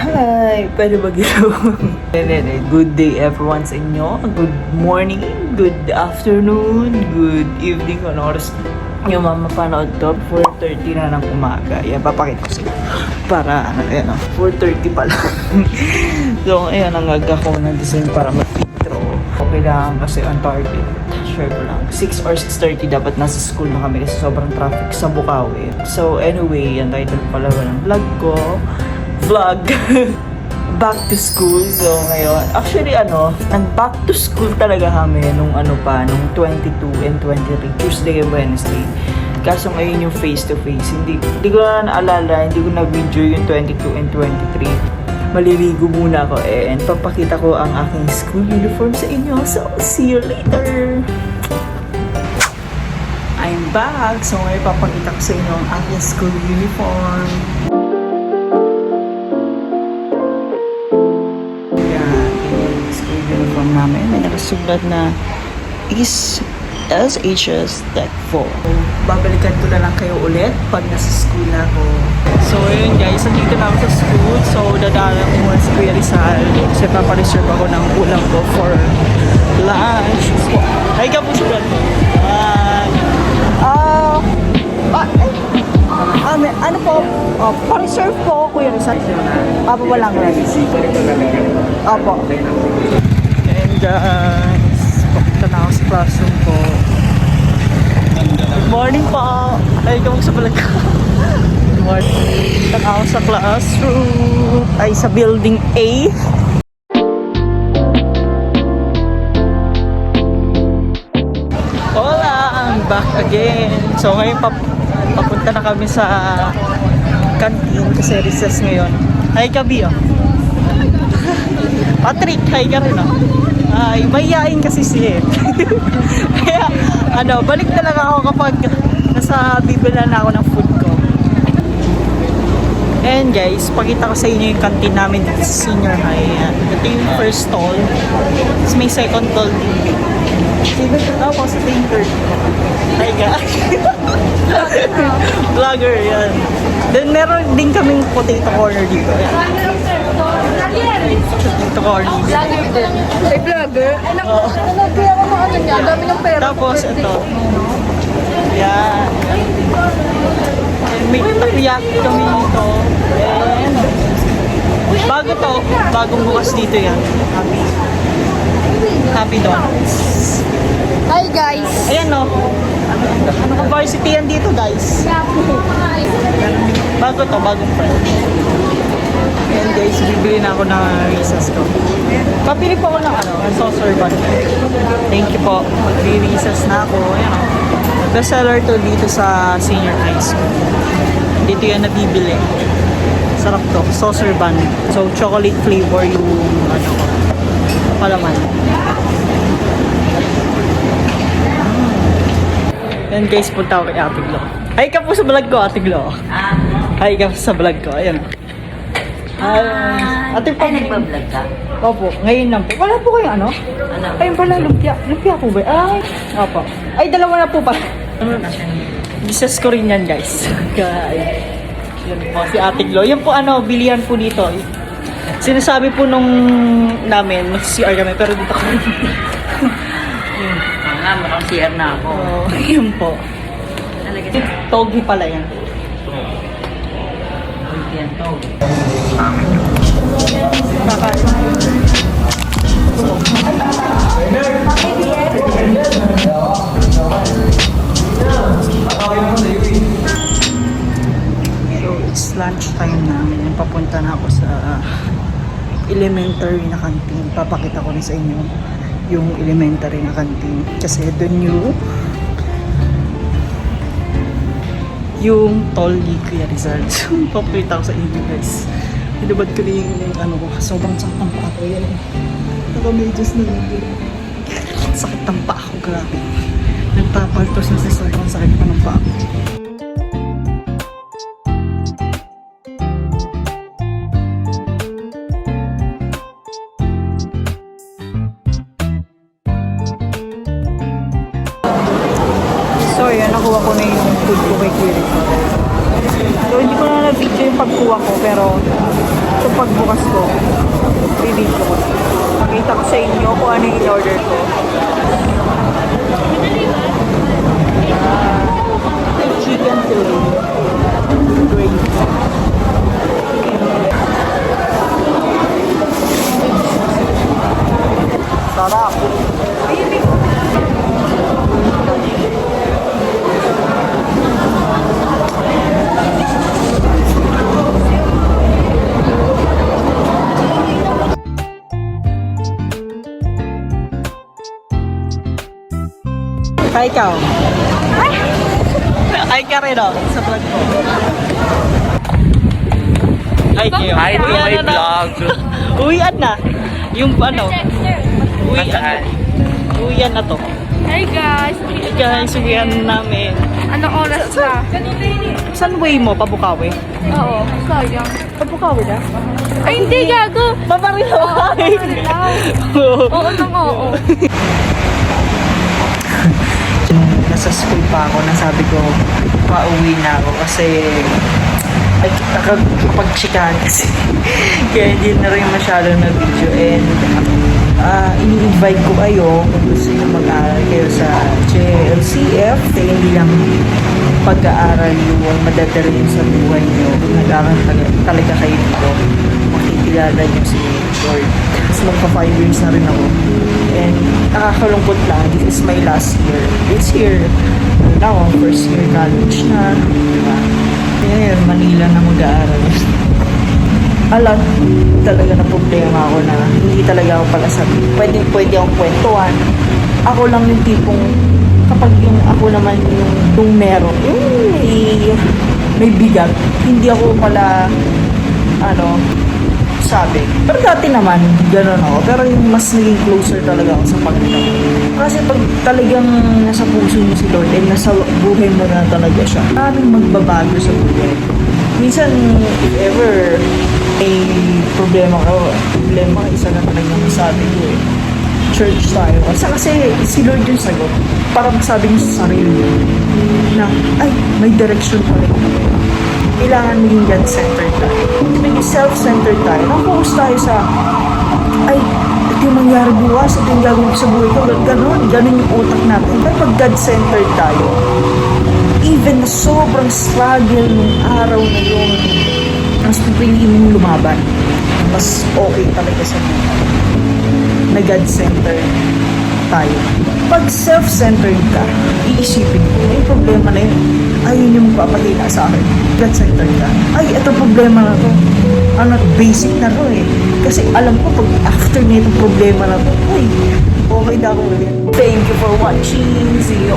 Hi! Pwede ba ginawa? Good day everyone sa inyo. Good morning, good afternoon, good evening. Ano oras yung mapapanood to? 4:30 na ng umaga. Yan, papakita ko sa'yo. Para, 4:30 pala. So, ayan, ang aga ko na design para mag-intro. Okay lang kasi on target. Share ko lang. 6 or 6:30 dapat nasa school na kami kasi sobrang traffic sa Bukawi. So, anyway, ang title pala ng vlog ko. Vlog. Back to school. So, ngayon, actually, nag-back to school talaga kami nung nung 22 and 23, Tuesday and Wednesday. Kaso ngayon yung face-to-face. Hindi ko na naalala, hindi ko na-video yung 22 and 23. Maliligo muna ako and papakita ko ang aking school uniform sa inyo. So, see you later! I'm back! So, ngayon papakita ko sa inyo ang aking school uniform. Uniform namin. May nakasulat na is SHS Tech 4. Babalikan ko na lang kayo ulit pag nasa school na ako. So, ayun guys. Nandito na ako sa school. So, dadala ko muna si Kuya Rizal. Kasi papareserve ako ng ulam ko for lunch. Ay, ka po si Brad. Ano po? Pa-reserve po, Kuya Rizal. Apo, walang rice. Opo. And papunta na ako sa classroom ko. Good morning po. Ay, kamag sa balag ko. Good morning. Punta na ako sa classroom. Ay, sa building A. Hola! I'm back again. So, ngayon papunta na kami sa canteen kasi recess ngayon. Hi, Kabi, Patrick, hi ka rin, Ay, mayayain kasi siya. Kaya, balik na lang ako kapag nasa bibilan na ako ng food ko. And guys, pakita ko sa inyo yung canteen namin dito sa senior high. Ito yung first stall. Tapos may second stall dito. Ako sa third. Hi guys. Vlogger, yan. Then meron din kaming potato corner dito. Potato corner dito. Vlogger din. Ay, vlogger? Ay, nag-vlogger ako ng ano niya. Dami ng pera. Tapos ito. Yan. May takoyaki kami dito. And bago to, bagong bukas dito yan. Happy Donuts. Hi guys. Ayan ano ka varsity yan dito guys. Bago to, bagong friend. Ayan guys, bibili na ako ng recess ko. Papili po ako ng saucer bun. Thank you po. Mag-recess na ako. Ayan bestseller to dito sa senior high school. Dito yan nabibili. Sarap to. Saucer bun. So, chocolate flavor yung palaman. Ayan guys, punta ako kay Ate Glo. Hi ka po sa vlog ko, Ate Glo. Hi ka po sa vlog ko. Ayan. Ate po. Ay, nagpa-vlog ka? Opo, ngayon lang po. Wala po kayo Ano? Ayun pala, lumpia. Lumpia po ba? Ay, opo. Ay, dalawa na po pa. Business ko rin yan guys. Yan po, si Ate Glo. Yan po bilihan po dito. Sinasabi po nung namin, mag-CR kami, pero dito kami. Mukhang CR na ako. Yun po. Togi pala yan. Yan to. So, it's lunch time namin. Papunta na ako sa elementary na canteen. Papakita ko rin sa inyo yung elementary na canteen. Kasi doon yung tall ni Kuya Rizal. So, papakita ko sa inyo guys. Hinubad ko rin yung sobrang sakit ng paa ko yan. Naka-medyas na lang. Sakit ng paa ko, grabe. Nagpapaltos na sa sobrang sakit pa ng paa ko. So, yan, nakuha ko na yung food ko kay Kuya Rizal. So, hindi ko na na-video yung pagkuha ko, pero Ito pagbukas ko, bibidyo ko. Pakita ko sa inyo kung ano yung in-order ko. Chicken fillet. Great. Sarap. Kaya ikaw? Ay ka rin sa vlog ko. Ay kayo. Hi to my vlog. Uwian na. Yung ano. Uwian. Uwian na to. Hey guys! Hey guys, uwian na namin. Anong oras na? Saan way mo? Pabukawi? Oo, sayang. Pabukawi na? Ay, hindi gago! Paparilo ka Oo nang oo. Nasa school pa ako, nasabi ko, pauwi na ako kasi ay, nakapagchikahan kasi. Kaya hindi na rin masyado na video and ini-invite ko kayo kung gusto nyo mag-aaral kayo sa JLCF kaya hindi lang pag-aaral yung madadala yun sa buhay nyo. Kung nag-aaral talaga kayo dito, makikilala nyo si Lord. Tapos magpa 5 years na rin ako. And nakakalungkot lang, this is my last year. This year, now, first year college na. Diba? Ngayon, Manila na mag-aaral. Alam, talaga na problema ako na hindi talaga ako pala sabi. Pwede akong kwentuhan. Ako lang yung tipong, kapag yung ako naman yung meron, may bigat. Hindi ako pala, sabi. Pero dati naman, gano'n ako. Pero yung mas naging closer talaga ako sa Panginoon. Kasi pag talagang nasa puso mo si Lord and nasa buhay mo na talaga siya, maraming magbabago sa buhay. Minsan, if ever may problema isa na talaga masabi ko eh. Church tayo. Kasi si Lord yung sagot. Parang sabi niya sa sarili niya na, ay, may direction pa rin. Kailangan maging God-centered tayo. Maging self-centered tayo. Nang-focus tayo sa, ay, ito yung mangyari bukas, ito yung gagawin ko sa buhay ko. Ganun yung utak natin. Pero pag God-centered tayo, even na sobrang struggle nung araw na yun, mas pipiliin mong lumaban. Mas okay talaga sa buhay. Na God-centered tayo. Pag self-centered ka, iisipin mo, may problema na yun. Ayun yung magpapahila sa akin. God-centered ka. Ay, ito problema na to. Basic na to eh. Kasi alam ko, pag after na itong problema na to, ay, okay na ako ulit. Thank you for watching. See you